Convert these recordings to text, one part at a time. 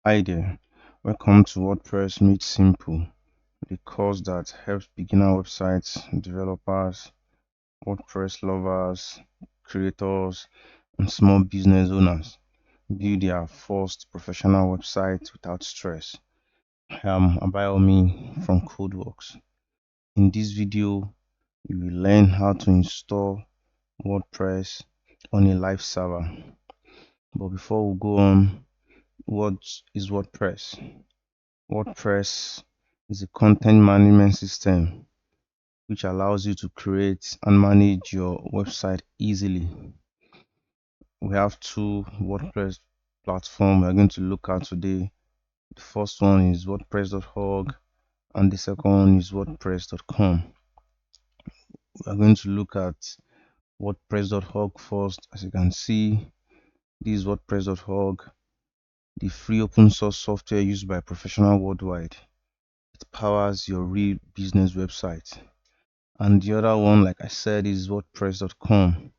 Hi there, welcome to WordPress Made Simple, the course that helps beginner websites developers, WordPress lovers, creators, and small business owners build their first professional website without stress. I am Abayomi from CodeWorks. In this video, you will learn how to install WordPress on a live server. But before we go on, what is WordPress? WordPress is a content management system which allows you to create and manage your website easily. We have two WordPress platforms we are going to look at today. The first one is WordPress.org and the second one is WordPress.com. We are going to look at WordPress.org first. As you can see, this is WordPress.org, the free open source software used by professionals worldwide. It powers your real business website. And the other one, like I said, is WordPress.com.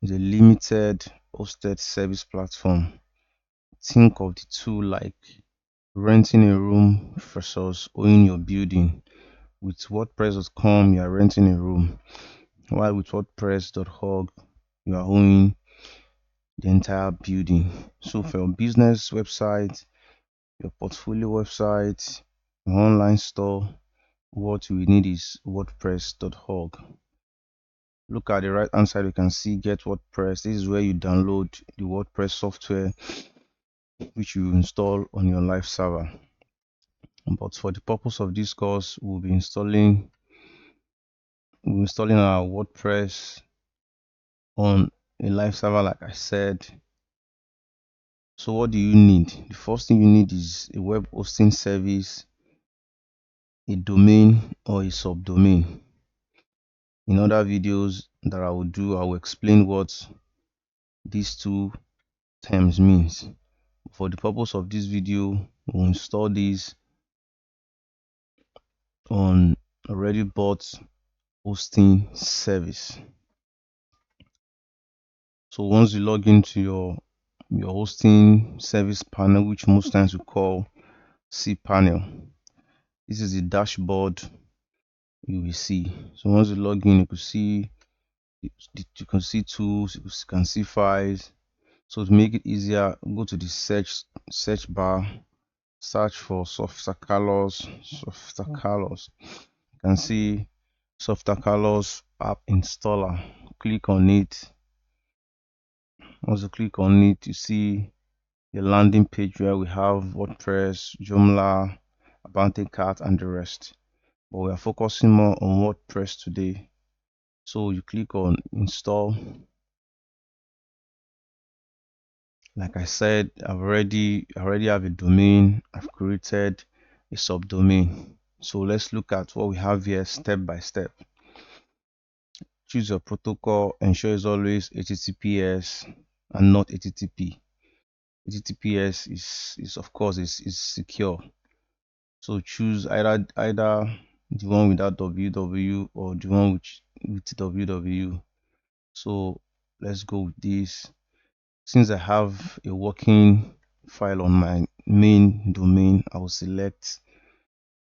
It's a limited hosted service platform. Think of the two like renting a room versus owning your building. With WordPress.com, you are renting a room, while with WordPress.org, you are owning the entire building. So for your business website, your portfolio website, your online store, what we need is WordPress.org. Look at the right hand side, you can see Get WordPress. This is where you download the WordPress software which you install on your live server. But for the purpose of this course, we'll be installing our WordPress on a live server, like I said. So what do you need? The first thing you need is a web hosting service, a domain or a subdomain. In other videos that I will do, I will explain what these two terms means. For the purpose of this video, we'll install this on already bought hosting service. So once you log into your hosting service panel, which most times we call cPanel, this is the dashboard you will see. So once you log in, you can see tools, you can see files. So to make it easier, go to the search bar, search for Softacalos. You can see Softacalos app installer. Click on it. Once you click on it, you see the landing page where we have WordPress, Joomla, Abante Cart, and the rest. But we are focusing more on WordPress today. So you click on install. Like I said, I already have a domain. I've created a subdomain. So let's look at what we have here step by step. Choose your protocol. Ensure it's always HTTPS and not HTTP. HTTPS is of course is secure. So choose either the one without www or the one with www. So let's go with this. Since I have a working file on my main domain, I will select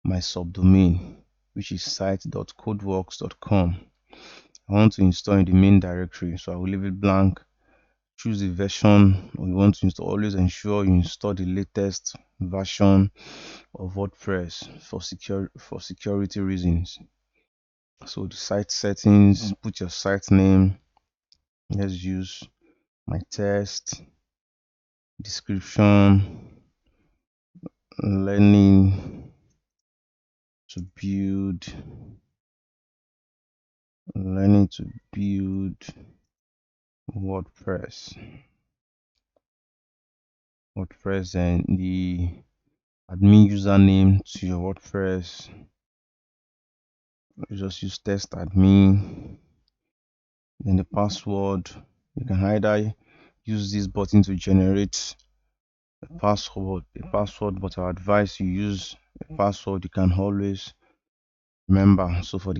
my subdomain, which is site.codeworks.com. I want to install in the main directory, so I will leave it blank. Choose the version you want to install. Always ensure you install the latest version of WordPress for security reasons. So the site settings, put your site name. Let's use my test description, learning to build learning to build WordPress and the admin username to your WordPress. You just use test admin. Then the password, you can either use this button to generate a password, but I advise you use a password you can always remember. So for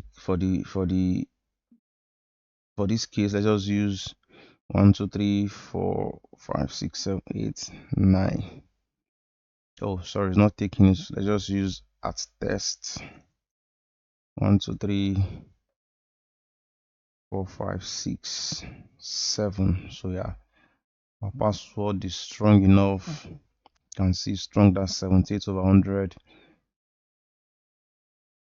this case, let's just use 1 2 3 4 5 6 7 8 9. Oh, sorry, it's not taking it. Let's just use at test. 1, 2, 3, 4, 5, 6, 7. So yeah, our password is strong enough. You can see strong, that's 78 over 100.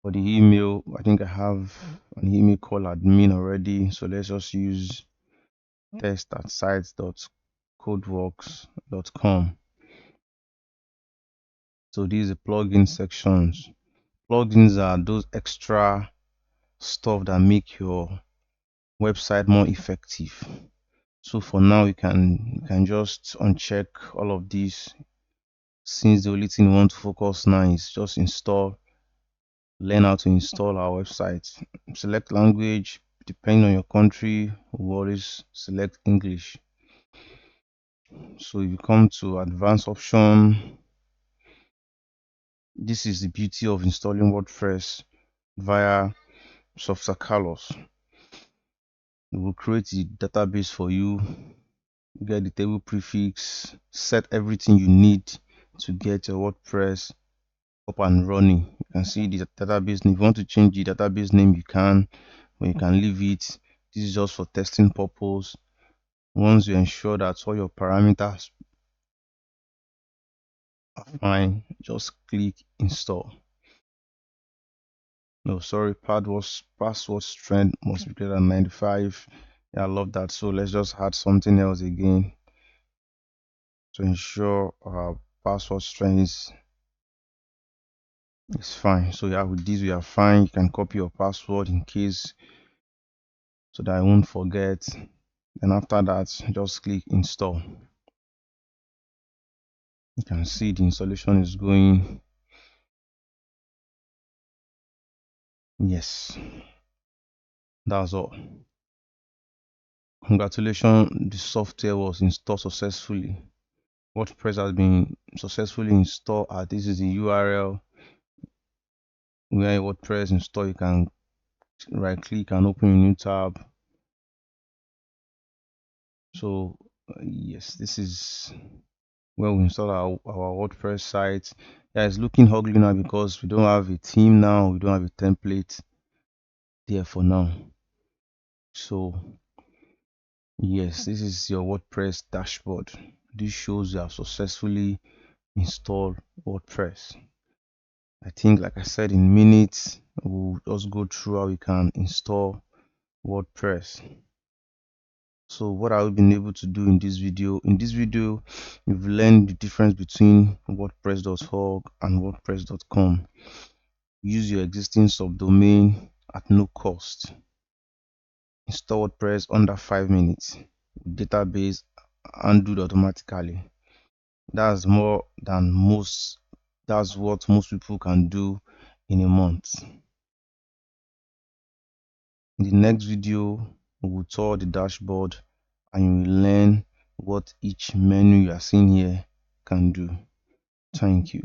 For the email, I think I have an email called admin already. So let's just use test at sites.codeworks.com. So these are plugin sections. Plugins are those extra stuff that make your website more effective. So for now, you can just uncheck all of these, since the only thing we want to focus now is just learn how to install our website. Select language. Depending on your country, we always select English. So if you come to advanced option, this is the beauty of installing WordPress via Software Carlos. It will create the database for you, get the table prefix, set everything you need to get your WordPress up and running. You can see the database name. If you want to change the database name, you can, or you can leave it. This is just for testing purpose. Once you ensure that all your parameters are fine, just click install. No, sorry, password strength must be greater than 95. Yeah, I love that. So let's just add something else again to ensure our password strength is fine. So yeah, with this we are fine. You can copy your password in case, so that I won't forget. Then after that, just click install. You can see the installation is going. Yes, that's all. Congratulations, the software was installed successfully. WordPress has been successfully installed. This is the URL where WordPress install. You can right click and open a new tab. So yes, this is where we install our WordPress site. Yeah, it's looking ugly now because we don't have a theme now. We don't have a template there for now. So yes, this is your WordPress dashboard. This shows you have successfully installed WordPress. I think, like I said, in minutes, we'll just go through how we can install WordPress. So what I've been able to do in this video, you've learned the difference between WordPress.org and WordPress.com. Use your existing subdomain at no cost. Install WordPress under 5 minutes. Database handled automatically. That's more than most. That's what most people can do in a month. In the next video, we will tour the dashboard and you will learn what each menu you are seeing here can do. Thank you.